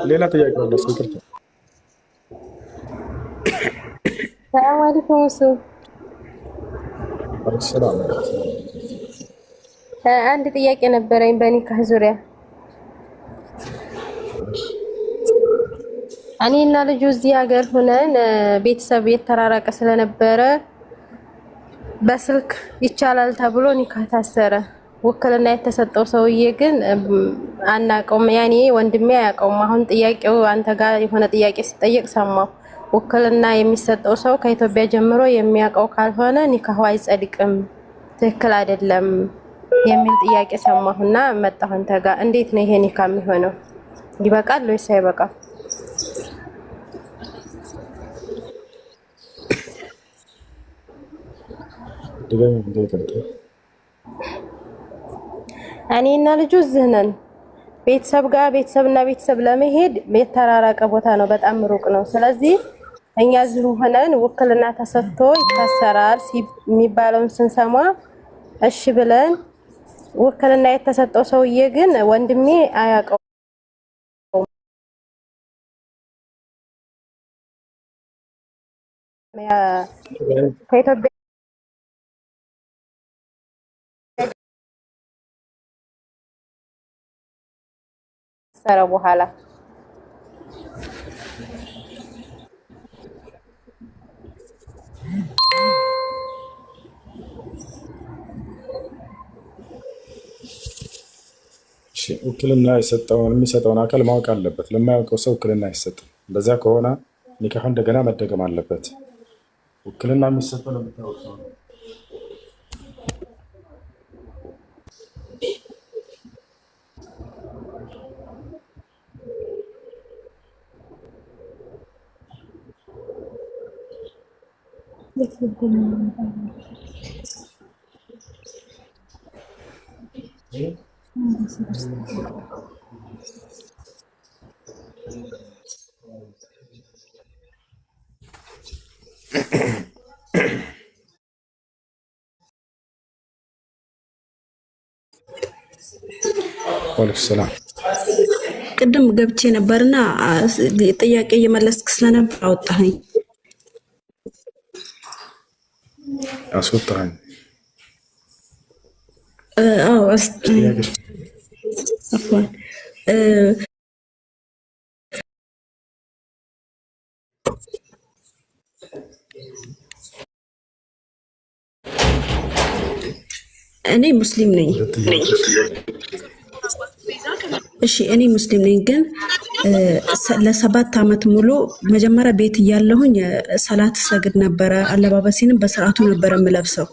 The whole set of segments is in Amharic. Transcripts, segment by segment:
ሌላ ጥያቄ አለ? ይቅርታ። ሰላም አለይኩም እሱ ሰላም። አንድ ጥያቄ ነበረኝ በኒካህ ዙሪያ። እኔና ልጁ እዚህ ሀገር ሆነን ቤተሰብ የተራራቀ ስለነበረ በስልክ ይቻላል ተብሎ ኒካህ ታሰረ። ውክልና የተሰጠው ሰውዬ ግን አናውቀውም። ያኔ ወንድሜ አያውቀውም። አሁን ጥያቄው አንተ ጋር የሆነ ጥያቄ ሲጠየቅ ሰማሁ። ውክልና የሚሰጠው ሰው ከኢትዮጵያ ጀምሮ የሚያውቀው ካልሆነ ኒካሁ አይጸድቅም፣ ትክክል አይደለም የሚል ጥያቄ ሰማሁና መጣሁ አንተ ጋር። እንዴት ነው ይሄ ኒካህ የሚሆነው? ይበቃል ወይስ አይበቃም? እኔና ልጁ እዚህ ነን። ቤተሰብ ጋር ቤተሰብና ቤተሰብ ለመሄድ የተራራቀ ቦታ ነው፣ በጣም ሩቅ ነው። ስለዚህ እኛ እዚሁ ሆነን ውክልና ተሰጥቶ ይታሰራል የሚባለውን ስንሰማ እሺ ብለን፣ ውክልና የተሰጠው ሰውዬ ግን ወንድሜ አያውቀውም። ከኢትዮጵያ ሰረ በኋላ ውክልና የሚሰጠውን አካል ማወቅ አለበት። ለማያውቀው ሰው ውክልና አይሰጥም። በዚያ ከሆነ ኒካህ እንደገና መደገም አለበት። ውክልና የሚሰጠው ለምታውቅ ሰው ነው። ሰላም። ቅድም ገብቼ ነበርና ጥያቄ እየመለስክ ስለነበር አወጣኸኝ። አስወጣኸኝ? አዎ እኔ ሙስሊም ነኝ። እሺ እኔ ሙስሊም ነኝ፣ ግን ለ7 ዓመት ሙሉ መጀመሪያ ቤት እያለሁኝ ሰላት ሰግድ ነበረ። አለባበሴንም በስርዓቱ ነበረ የምለብሰው።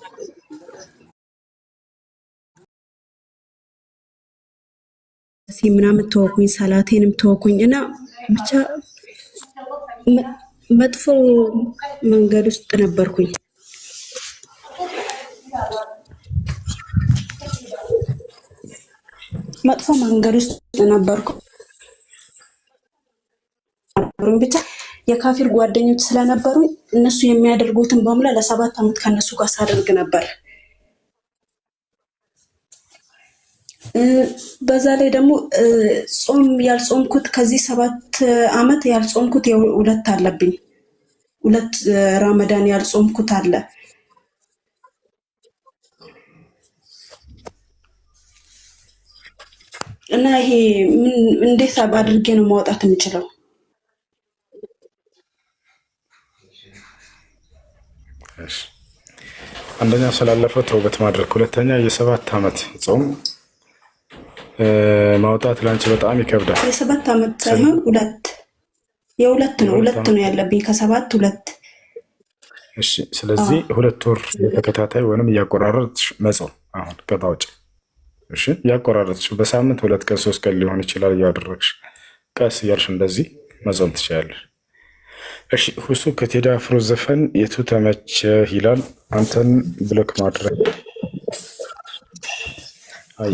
ምናምን ተወኩኝ፣ ሰላቴንም ተወኩኝ እና ብቻ መጥፎ መንገድ ውስጥ ነበርኩኝ። መጥፎ መንገድ ውስጥ ነበርኩ። ብቻ የካፊር ጓደኞች ስለነበሩኝ እነሱ የሚያደርጉትን በሙላ ለ7 ዓመት ከነሱ ጋር ሳደርግ ነበር። በዛ ላይ ደግሞ ጾም ያልጾምኩት ከዚህ 7 ዓመት ያልጾምኩት 2 አለብኝ። 2 ረመዳን ያልጾምኩት አለ። እና ይሄ እንዴት አድርጌ ነው ማውጣት የምችለው? አንደኛ ስላለፈው ተውበት ማድረግ፣ ሁለተኛ የ7 ዓመት ጾም ማውጣት ላንቺ በጣም ይከብዳል። የ7 ዓመት ሳይሆን 2 ነው። 2 ነው ያለብኝ ከ7 2። እሺ ስለዚህ 2 ወር ተከታታይ ወይንም እያቆራረጥሽ መጾም አሁን ከታውጭ። እሺ እያቆራረጥሽ በሳምንት 2 ቀን 3 ቀን ሊሆን ይችላል እያደረግሽ ቀስ እያልሽ እንደዚህ መጾም ትችላለሽ። እሺ ሁሱ ከቴዲ አፍሮ ዘፈን የቱ ተመቸ ይላል። አንተን ብሎክ ማድረግ አይ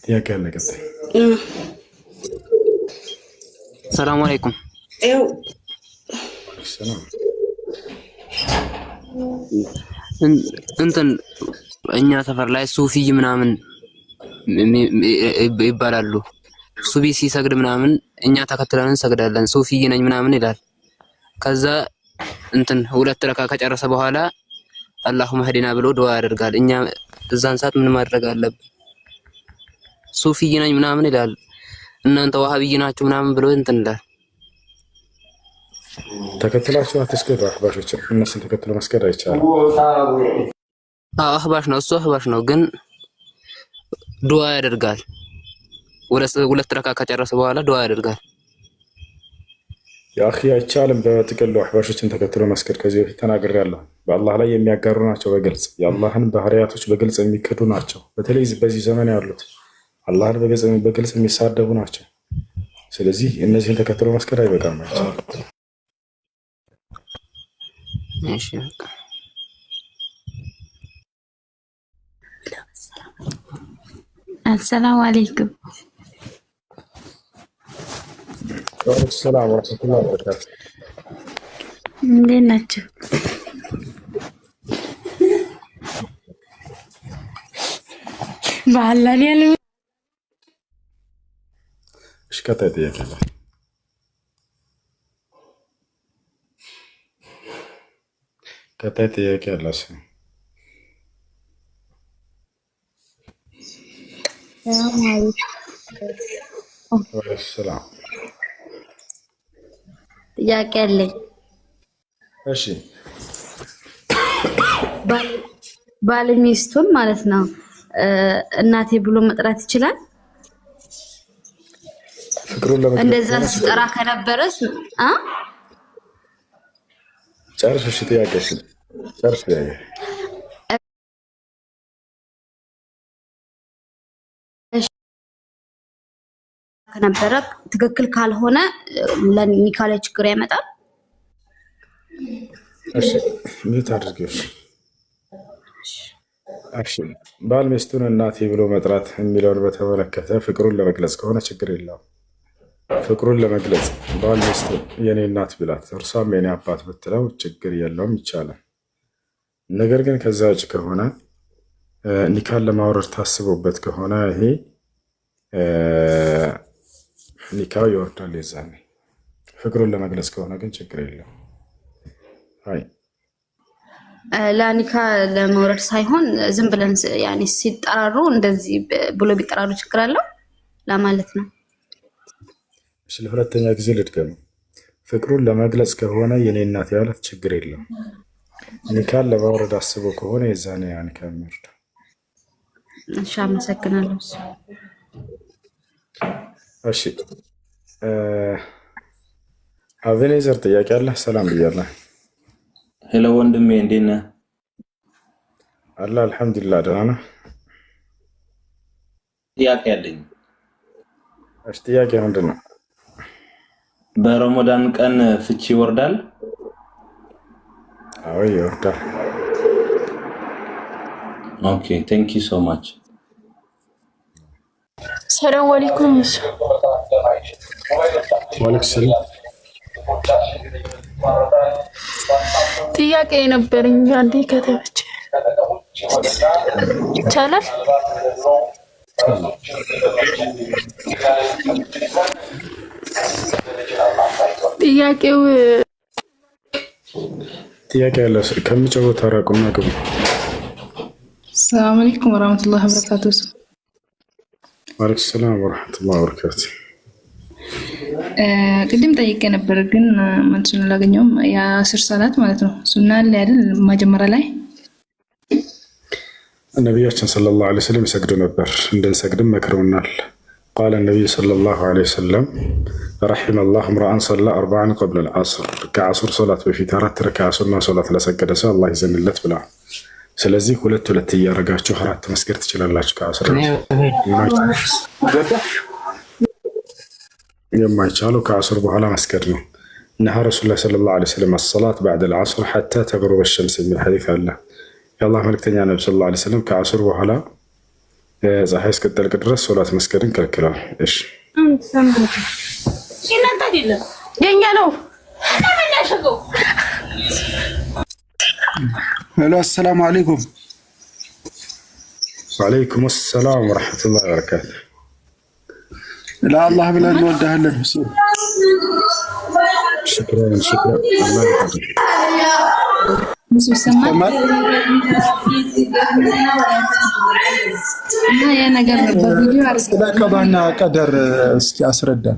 ጥያቄ አለ። ቀጥታ ሰላም አለይኩም። ሰላም። እንትን እኛ ሰፈር ላይ ሱፊይ ምናምን ይባላሉ። ሱቢ ሲሰግድ ምናምን እኛ ተከትለን እንሰግዳለን። ሱፊይ ነኝ ምናምን ይላል። ከዛ እንትን 2 ረካ ከጨረሰ በኋላ አላሁመ ህዲና ብሎ ዱዓ ያደርጋል። እኛ እዛን ሰዓት ምን ማድረግ አለብን? ሱፊይ ነኝ ምናምን ይላል። እናንተ ዋሃቢይ ናችሁ ምናምን ብሎ እንትን ይላል። ተከትላችሁ አትስገዱ። አህባሾች እነሱን ተከትሎ መስገድ አይቻልም። አህባሽ ነው እሱ አህባሽ ነው፣ ግን ዱዓ ያደርጋል። 2 ረካ ከጨረሰ በኋላ ዱዓ ያደርጋል። ያ አኺ አይቻልም። በጥቅሉ አህባሾችን ተከትሎ መስገድ ከዚህ በፊት ተናግሬያለሁ። በአላህ ላይ የሚያጋሩ ናቸው። በግልጽ የአላህን ባህሪያቶች በግልጽ የሚክዱ ናቸው። በተለይ በዚህ ዘመን ያሉት አላህን በግልጽ የሚሳደቡ ናቸው። ስለዚህ እነዚህን ተከትሎ መስገድ አይበቃም። እሺ السلام عليكم. وعليكم السلام ورحمة الله وبركاته. እንዴት ናችሁ? ባህላን ያለ እሺ ቀጣይ ጥያቄ አለ። ቀጣይ ጥያቄ አለ። ሰላም አለይኩም። ሰላም ጥያቄ አለኝ። እሺ ባል ሚስቱን ማለት ነው እናቴ ብሎ መጥራት ይችላል? ፍቅሩን ለመግለጽ እንደዛ ሲጠራ ከነበረስ ጨርሽ። እሺ ጥያቄሽ ጨርሽ። ከነበረ ትክክል ካልሆነ ለኒካ ላይ ችግር ያመጣል? እሺ ምን ታድርጊሽ? እሺ ባል ሚስቱን እናቴ ብሎ መጥራት የሚለውን በተመለከተ ፍቅሩን ለመግለጽ ከሆነ ችግር የለውም። ፍቅሩን ለመግለጽ ባል ሚስቱን የኔ እናት ብላት እርሷም የኔ አባት ብትለው ችግር የለውም፣ ይቻላል። ነገር ግን ከዛ ውጭ ከሆነ ኒካን ለማውረድ ታስቦበት ከሆነ ይሄ ኒካው ይወርዳል። የዛኔ ፍቅሩን ለመግለጽ ከሆነ ግን ችግር የለውም። አይ ለኒካ ለመውረድ ሳይሆን ዝም ብለን ያኔ ሲጠራሩ እንደዚህ ብሎ ቢጠራሩ ችግር አለው ለማለት ነው። እሺ ለሁለተኛ ጊዜ ልድገም። ፍቅሩን ለመግለጽ ከሆነ የኔ እናት ያለት ችግር የለውም። ኒካን ለማውረድ አስቦ ከሆነ የዛኔ ያ ኒካ የሚወርደው። እሺ አመሰግናለሁ። እሺ አቬኔዘር ጥያቄ አለ? ሰላም ብያለሁ። ሄሎ ወንድሜ እንዴት ነህ? አለ አልሐምዱሊላህ ደህና ነህ? ጥያቄ አለኝ። እሺ ጥያቄ ምንድን ነው? በረመዳን ቀን ፍቺ ይወርዳል? አዎ ይወርዳል። ኦኬ ቴንክ ዩ ሶ ማች። ሰላም አለይኩም። ወአለይኩም ሰላም። ጥያቄ ነበረኝ አንዴ ከተመቸ ይቻላል? ጥያቄ ያለ ከሚጨው ታረቁና ግቡ። ሰላም አለይኩም ወራህመቱላሂ ወበረካቱሁ። ወአለይኩም ሰላም ወራህመቱላሂ ወበረካቱሁ። ቅድም ጠይቄ ነበር ግን መልሱን አላገኘሁም። የ10 ሰላት ማለት ነው ሱና አለ አይደል? መጀመሪያ ላይ ነቢያችን ሰለላሁ ዐለይሂ ወሰለም ይሰግዱ ነበር፣ እንድንሰግድም መክረውናል። ቃለ ነቢዩ ሰለላሁ ዐለይሂ ወሰለም ረሒመ ላሁ እምረአን ሰላ 40 ቀብለ ልዓስር፣ ከዓሱር ሶላት በፊት 4 ረክዓ ሱና ሶላት ለሰገደ ሰው አላህ ይዘንለት ብለዋል። ስለዚህ 2 እያደረጋችሁ 4 መስገድ ትችላላችሁ። ከዓስር የማይቻለው ከዓሱር በኋላ መስገድ ነው። ነሃ ረሱሉላህ ሰለላሁ ዐለይሂ ወሰለም አሰላት በዕደ ልዓስር ሐታ ተግሩበ ሸምስ የሚል ሐዲስ አለ። የአላህ መልክተኛ ነቢ ሰለላሁ ዐለይሂ ወሰለም ከዓሱር በኋላ ፀሐይ እስክትጠልቅ ድረስ ሶላት መስገድን ከልክለዋል። እሺ የኛ ነው። ሄሎ አሰላሙ አለይኩም። وعليكم السلام ورحمة الله وبركاته. لا الله بلا نودها لنا حسين. شكرا شكرا الله يحفظك. مسلم سمع يا نجر بفيديو لا قضانا قدر اسكي اسردا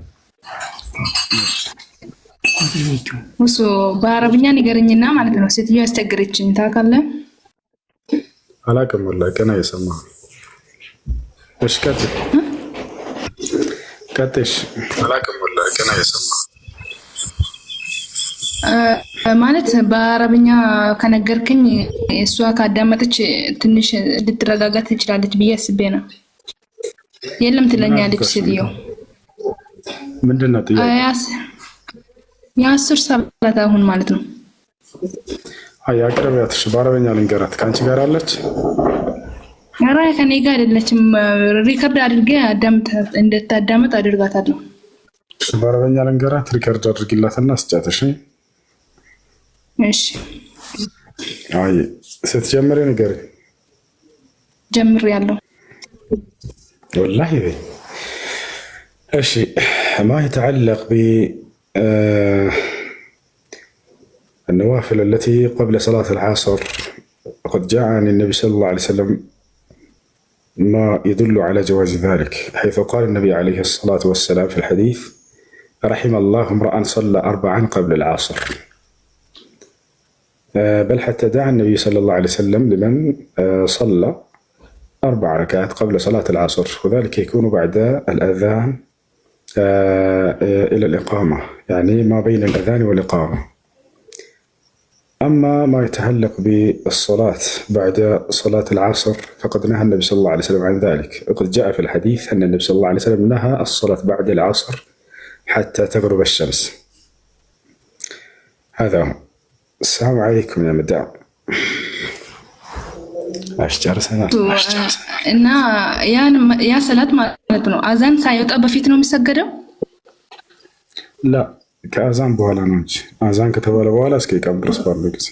ሙሱ በአረብኛ ንገረኝና ማለት ነው። ሴትዮ ያስቸገረችኝ ታውቃለህ? አላውቅም ወላሂ ገና እየሰማሁ እሺ ቀጥሽ አላውቅም ወላሂ ገና እየሰማሁ ማለት በአረብኛ ከነገርክኝ እሷ ካዳመጠች ትንሽ ልትረጋጋ ትችላለች ብዬ አስቤ ነው። የለም ትለኛለች ሴትዮ። ምንድነው ጥያቄ? የአስር ሰላት አሁን ማለት ነው። አይ አቅርቢያትሽ በአረበኛ ልንገራት። ከአንቺ ጋር አለች? ኧረ ከኔ ጋር አይደለችም። ሪከርድ አድርጌ እንድታዳምጥ አድርጋታለሁ። በአረበኛ ልንገራት። ሪከርድ አድርጊላትና ስጫትሽ። እሺ አይ ስትጀምሪ ንገሪ። ጀምሬያለሁ ወላሂ በይ። እሺ ما يتعلق ب النوافل التي قبل صلاة العصر قد جاء عن النبي صلى الله عليه وسلم ما يدل على جواز ذلك، حيث قال النبي عليه الصلاة والسلام في الحديث: رحم الله امرأ صلى 4 قبل العصر. بل حتى دعا النبي صلى الله عليه وسلم لمن صلى 4 ركعات قبل صلاة العصر، وذلك يكون بعد الأذان إلى الإقامة، يعني ما بين الأذان والإقامة. أما ما يتعلق بالصلاة بعد صلاة العصر فقد نهى النبي صلى الله عليه وسلم عن ذلك، وقد جاء في الحديث أن النبي صلى الله عليه وسلم نهى الصلاة بعد العصر حتى تغرب الشمس. هذا هو. السلام عليكم يا مدعم. እና ያ ሰላት ማለት ነው አዛን ሳይወጣ በፊት ነው የሚሰገደው? ላ ከአዛን በኋላ ነው እንጂ አዛን ከተባለ በኋላ እስከ ይቃም ድረስ ባለው ጊዜ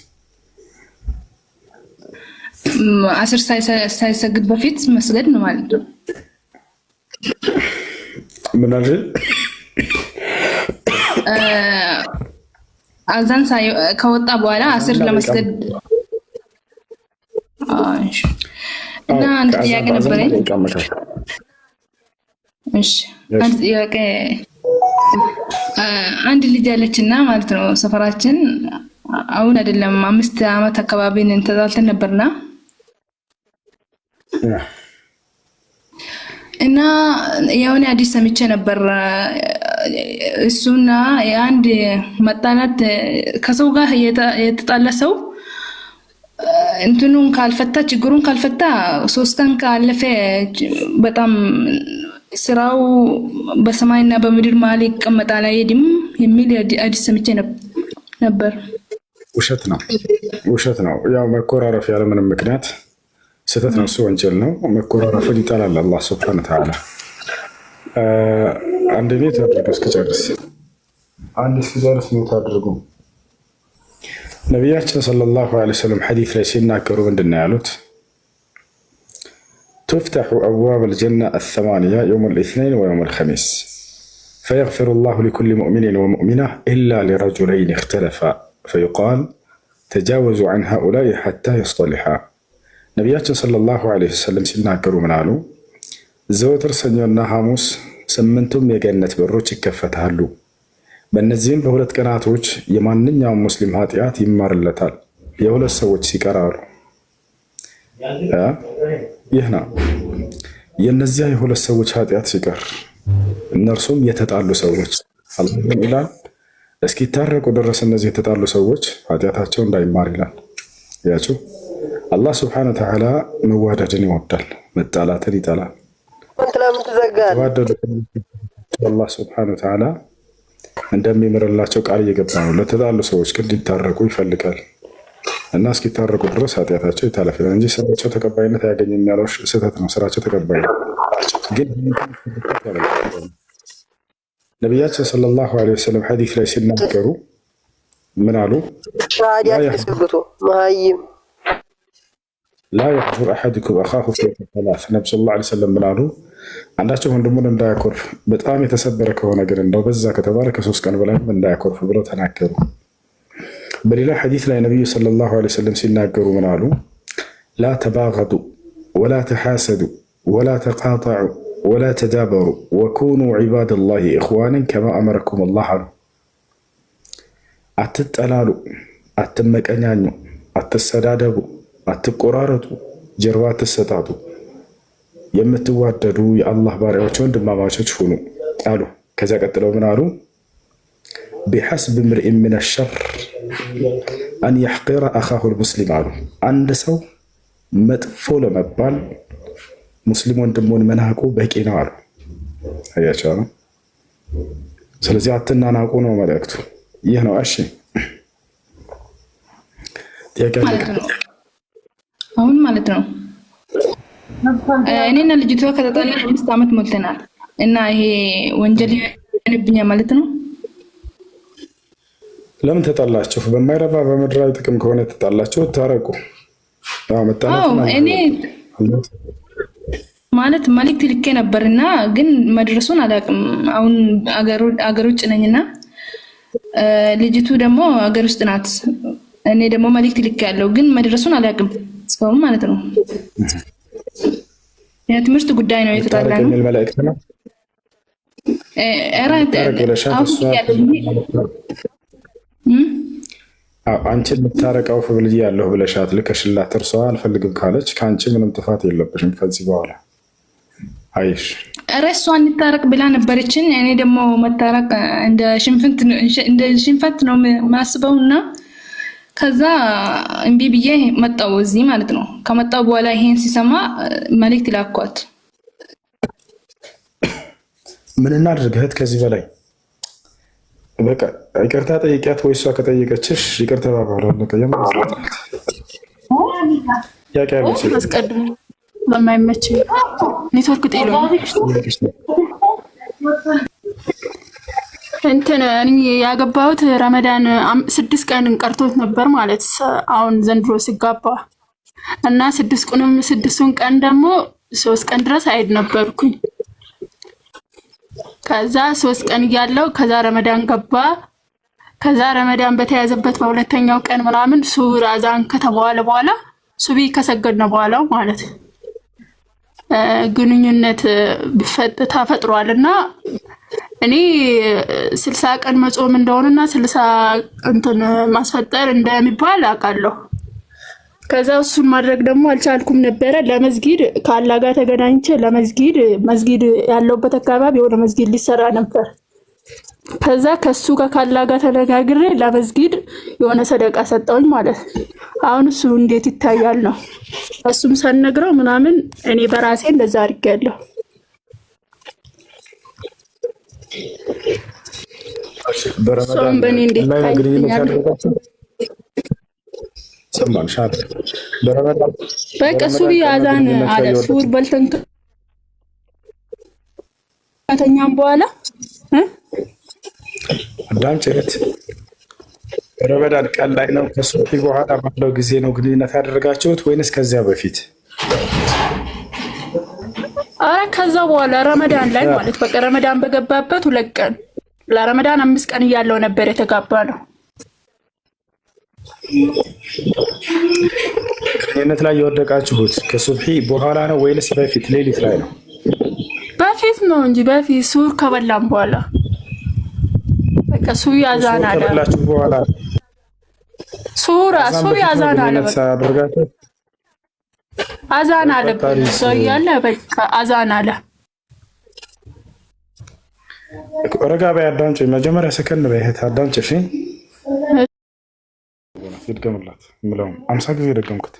10 ሳይሰግድ በፊት መስገድ ነው ማለት ነው። ምን አለ? አዛን ከወጣ በኋላ 10 ለመስገድ እና አንድ ጥያቄ ነበረኝ። እሺ አንድ ጥያቄ አንድ ልጅ አለችና ማለት ነው ሰፈራችን አሁን አይደለም 5 ዓመት አካባቢ እንተዛልተን ነበርና እና የሆነ አዲስ ሰምቼ ነበር እሱና የአንድ መጣላት ከሰው ጋር የተጣላ ሰው እንትኑን ካልፈታ ችግሩን ካልፈታ 3 ቀን ካለፈ በጣም ስራው በሰማይና በምድር መሀል ይቀመጣል አይሄድም የሚል አዲስ ሰምቼ ነበር። ውሸት ነው። ያው መኮራረፍ ያለ ምንም ምክንያት ስህተት ነው። እሱ ወንጀል ነው። መኮራረፍን ይጠላል አላህ ሱብሓነሁ ወተዓላ። አንድ ቤት አድርጉ እስክጨርስ ቤት አድርጉ። ነቢያችን ሰለላሁ ዐለይሂ ወሰለም ሐዲስ ላይ ሲናገሩ ምንድን ነው ያሉት? تفتح أبواب الجنة 8 يوم الاثنين ويوم الخميس فيغفر الله لكل مؤمن ومؤمنة إلا لرجلين اختلفا فيقال تجاوزوا عن هؤلاء حتى يصطلحا. ነቢያችን ሰለላሁ ዐለይሂ ወሰለም ሲናገሩ ምን አሉ? ዘወትር ሰኞና ሐሙስ 8ቱም የገነት በሮች ይከፈታሉ። በእነዚህም በ2 ቀናቶች የማንኛውም ሙስሊም ኃጢአት ይማርለታል የ2 ሰዎች ሲቀራሉ። ይህ ነው የእነዚያ የ2 ሰዎች ኃጢአት ሲቀር፣ እነርሱም የተጣሉ ሰዎች አላህ ይላል እስኪታረቁ ድረስ እነዚህ የተጣሉ ሰዎች ኃጢአታቸው እንዳይማር ይላል። ያችሁ አላህ ሱብሓነሁ ወተዓላ መዋደድን ይወዳል፣ መጣላትን ይጠላል። አላህ ሱብሓነሁ ወተዓላ እንደሚምርላቸው ቃል እየገባ ነው። ለተጣሉ ሰዎች ግን ሊታረቁ ይፈልጋል እና እስኪታረቁ ድረስ ኃጢአታቸው ይታለፍ እንጂ ስራቸው ተቀባይነት አያገኝም ያለው ስህተት ነው። ስራቸው ተቀባይ ግን ነቢያችን ሰለላሁ ዐለይሂ ወሰለም ሐዲስ ላይ ሲናገሩ ምን አሉ? ላ የሕጁር አሐድኩም አኻሁ ፈውቀ ሰላስ ነቢ ሰለላሁ ዐለይሂ ወሰለም ብላሉ። አንዳቸው ወንድሙን እንዳያኮርፍ በጣም የተሰበረ ከሆነ ግን እንደው በዛ ከተባለ ከ3 ቀን በላይም እንዳያኮርፍ ብለው ተናገሩ። በሌላ ሐዲስ ላይ ነቢዩ ሰለላሁ ዐለይሂ ወሰለም ሲናገሩ ምን አሉ? ላ ተባገዱ ወላ ተሓሰዱ ወላ ተቃጠዑ ወላ ተዳበሩ ወኩኑ ዒባደላሂ ኢኽዋንን ከማ አመረኩም አላህ አሉ። አትጠላሉ፣ አትመቀኛኙ፣ አትሰዳደቡ፣ አትቆራረጡ፣ ጀርባ አትሰጣጡ፣ የምትዋደዱ የአላህ ባሪያዎች ወንድማማቾች ሁኑ አሉ። ከዚያ ቀጥለው ምን አሉ? ቢሐስብ ምርኢን ሚነ ሸር አን የሕቂረ አኻሁል ሙስሊም አሉ። አንድ ሰው መጥፎ ለመባል ሙስሊም ወንድሙን መናቁ በቂ ነው አሉ። አያቸው ነው። ስለዚህ አትናናቁ ነው መልእክቱ። ይህ ነው። እሺ ጥያቄ አሁን ማለት ነው እኔና ልጅቷ ከተጣላን 5 ዓመት ሞልተናል እና ይሄ ወንጀል ይሆንብኛል ማለት ነው። ለምን ተጣላችሁ? በማይረባ በምድራዊ ጥቅም ከሆነ የተጣላችሁ ታረቁ። እኔ ማለት መልዕክት ልኬ ነበርና ግን መድረሱን አላውቅም። አሁን አገር ውጭ ነኝና ልጅቱ ደግሞ አገር ውስጥ ናት። እኔ ደግሞ መልዕክት ልኬ ያለው ግን መድረሱን አላውቅም እስካሁን ማለት ነው። የትምህርት ጉዳይ ነው የተጣላነው። አንቺ የምታረቀው ፍብልዬ ያለሁ ብለሻት ልከሽላት እርሷ አልፈልግም ካለች ከአንቺ ምንም ጥፋት የለብሽም ከዚህ በኋላ አይሽ። ኧረ እሷ እንታረቅ ብላ ነበረችን። እኔ ደግሞ መታረቅ እንደ ሽንፈት ነው ማስበው እና ከዛ እምቢ ብዬ መጣው እዚህ ማለት ነው። ከመጣው በኋላ ይሄን ሲሰማ መልእክት ላኳት። ምን እናድርግህ ከዚህ በላይ በቃ ይቅርታ ጠይቂያት ወይ እሷ ከጠየቀችሽ ይቅርታ ተባባሉ። አስቀድሞ በማይመች ኔትወርክ ጤሎ እንትን እኔ ያገባሁት ረመዳን 6 ቀን ቀርቶት ነበር ማለት አሁን ዘንድሮ ሲጋባ እና 6ቱን ቀን ደግሞ 3 ቀን ድረስ አይድ ነበርኩኝ። ከዛ 3 ቀን ያለው ከዛ ረመዳን ገባ። ከዛ ረመዳን በተያዘበት በሁለተኛው ቀን ምናምን ሱር አዛን ከተባለ በኋላ ሱቢ ከሰገድነ በኋላ ማለት ግንኙነት ተፈጥሯልና እኔ 60 ቀን መጾም እንደሆነና 60 እንትን ማስፈጠር እንደሚባል አውቃለሁ። ከዛ እሱን ማድረግ ደግሞ አልቻልኩም ነበረ። ለመስጊድ ከአላህ ጋር ተገናኝቼ መስጊድ ያለውበት አካባቢ የሆነ መስጊድ ሊሰራ ነበር። ከዛ ከሱ ጋር ከአላህ ጋር ተነጋግሬ ለመስጊድ የሆነ ሰደቃ ሰጠውኝ ማለት። አሁን እሱ እንዴት ይታያል ነው እሱም ሳነግረው ምናምን እኔ በራሴ እንደዛ አድርጌያለሁ። በረመዳን በኔ እንዴት ታያል? ሰማን ሻት በረመዳን በቃ ሱቢ አዛን አለ ሱር በልተን ከተኛም በኋላ አዳም ጨት ረመዳን ቀን ላይ ነው ከሱፊ በኋላ ባለው ጊዜ ነው ግንኙነት ያደረጋችሁት ወይንስ ከዚያ በፊት? አረ ከዛ በኋላ ረመዳን ላይ ማለት በቃ ረመዳን በገባበት 2 ቀን ለረመዳን 5 ቀን እያለው ነበር የተጋባ ነው። ግንኙነት ላይ የወደቃችሁት ከሱብሂ በኋላ ነው ወይንስ በፊት ሌሊት ላይ ነው? በፊት ነው እንጂ በፊት ሱር ከበላም በኋላ በቃ ሱቢ አዛን አለ በኋላ ሱቢ አዛን አለ አዛን አለ ሰው ያለ በቃ አዛን አለ። ረጋ በይ አዳምጪ። መጀመሪያ ሰከን በይ እህት አዳምጪ። እሺ ይድገምላት ምለውም 50 ጊዜ ደገምኩት።